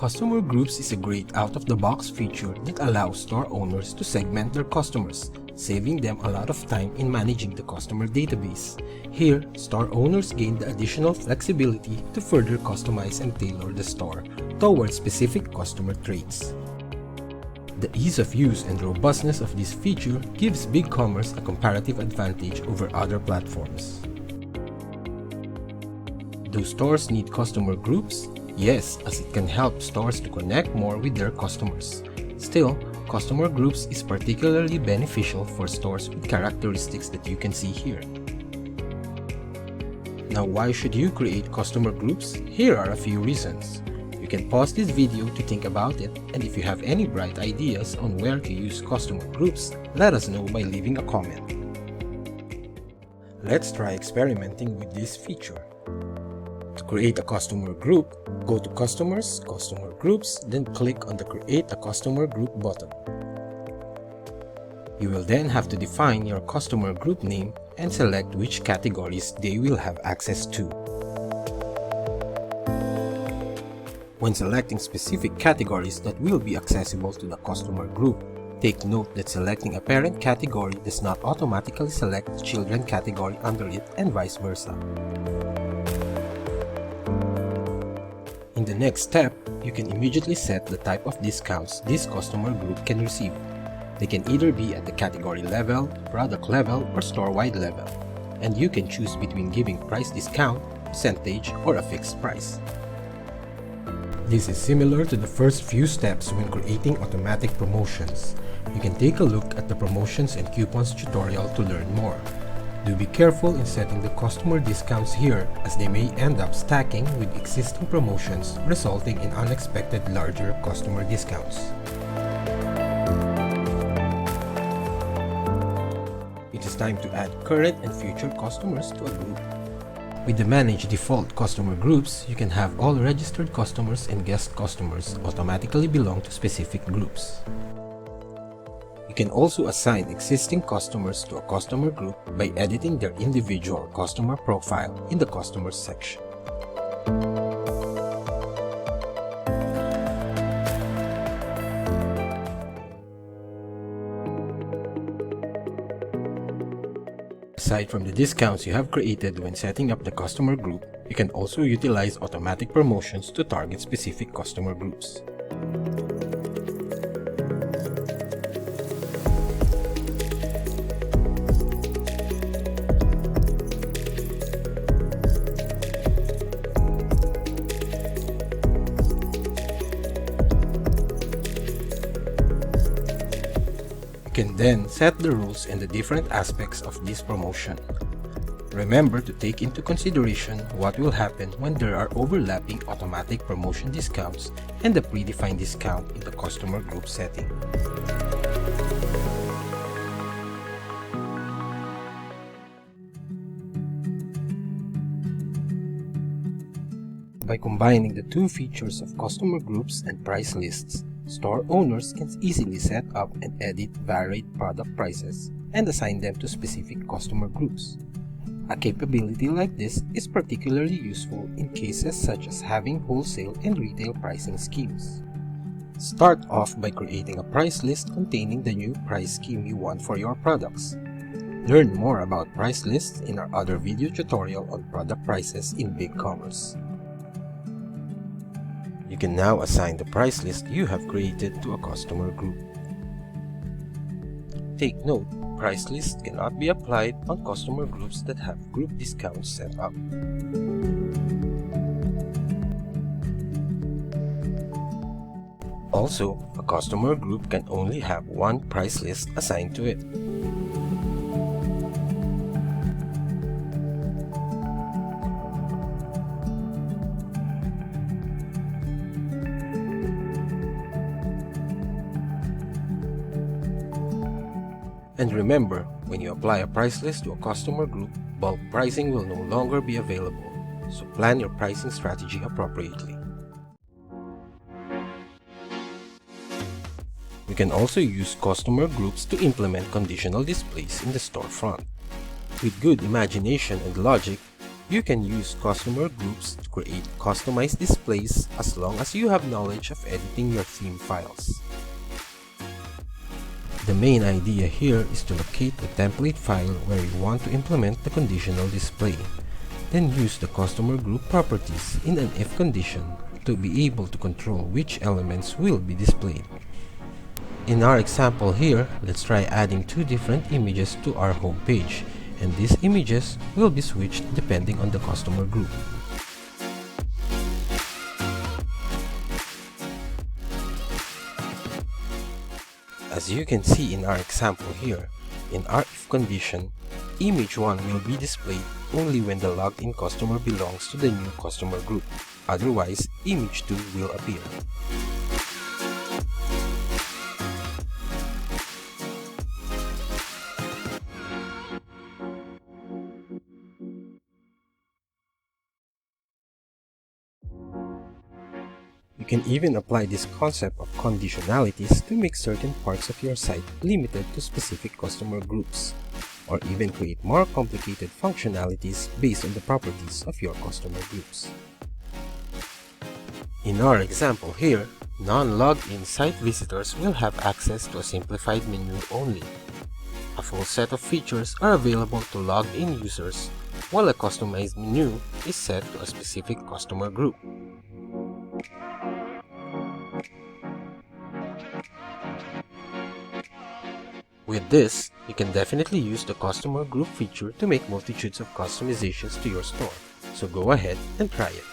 Customer Groups is a great out-of-the-box feature that allows store owners to segment their customers, saving them a lot of time in managing the customer database. Here, store owners gain the additional flexibility to further customize and tailor the store towards specific customer traits. The ease of use and robustness of this feature gives BigCommerce a comparative advantage over other platforms. Do stores need customer groups? Yes, as it can help stores to connect more with their customers. Still, customer groups is particularly beneficial for stores with characteristics that you can see here. Now, why should you create customer groups? Here are a few reasons. You can pause this video to think about it, and if you have any bright ideas on where to use customer groups, let us know by leaving a comment. Let's try experimenting with this feature. To create a customer group, go to Customers, Customer Groups, then click on the Create a Customer Group button. You will then have to define your customer group name and select which categories they will have access to. When selecting specific categories that will be accessible to the customer group, take note that selecting a parent category does not automatically select the children category under it and vice versa. In the next step, you can immediately set the type of discounts this customer group can receive. They can either be at the category level, product level, or store-wide level, and you can choose between giving price discount, percentage, or a fixed price. This is similar to the first few steps when creating automatic promotions. You can take a look at the promotions and coupons tutorial to learn more. Do be careful in setting the customer discounts here, as they may end up stacking with existing promotions, resulting in unexpected larger customer discounts. It is time to add current and future customers to a group. With the Manage Default Customer Groups, you can have all registered customers and guest customers automatically belong to specific groups. You can also assign existing customers to a customer group by editing their individual customer profile in the Customers section. Aside from the discounts you have created when setting up the customer group, you can also utilize automatic promotions to target specific customer groups. You can then set the rules and the different aspects of this promotion. Remember to take into consideration what will happen when there are overlapping automatic promotion discounts and the predefined discount in the customer group setting. By combining the two features of customer groups and price lists, store owners can easily set up and edit varied product prices and assign them to specific customer groups. A capability like this is particularly useful in cases such as having wholesale and retail pricing schemes. Start off by creating a price list containing the new price scheme you want for your products. Learn more about price lists in our other video tutorial on product prices in BigCommerce. You can now assign the price list you have created to a customer group. Take note, price lists cannot be applied on customer groups that have group discounts set up. Also, a customer group can only have one price list assigned to it. And remember, when you apply a price list to a customer group, bulk pricing will no longer be available, so plan your pricing strategy appropriately. You can also use customer groups to implement conditional displays in the storefront. With good imagination and logic, You can use customer groups to create customized displays as long as you have knowledge of editing your theme files. The main idea here is to locate the template file where you want to implement the conditional display. Then use the customer group properties in an if condition to be able to control which elements will be displayed. In our example here, let's try adding two different images to our home page, and these images will be switched depending on the customer group. As you can see in our example here, in our if condition, image 1 will be displayed only when the logged in customer belongs to the new customer group. Otherwise, image 2 will appear. You can even apply this concept of conditionalities to make certain parts of your site limited to specific customer groups, or even create more complicated functionalities based on the properties of your customer groups. In our example here, non-logged-in site visitors will have access to a simplified menu only. A full set of features are available to logged-in users, while a customized menu is set to a specific customer group. With this, you can definitely use the customer group feature to make multitudes of customizations to your store, so go ahead and try it.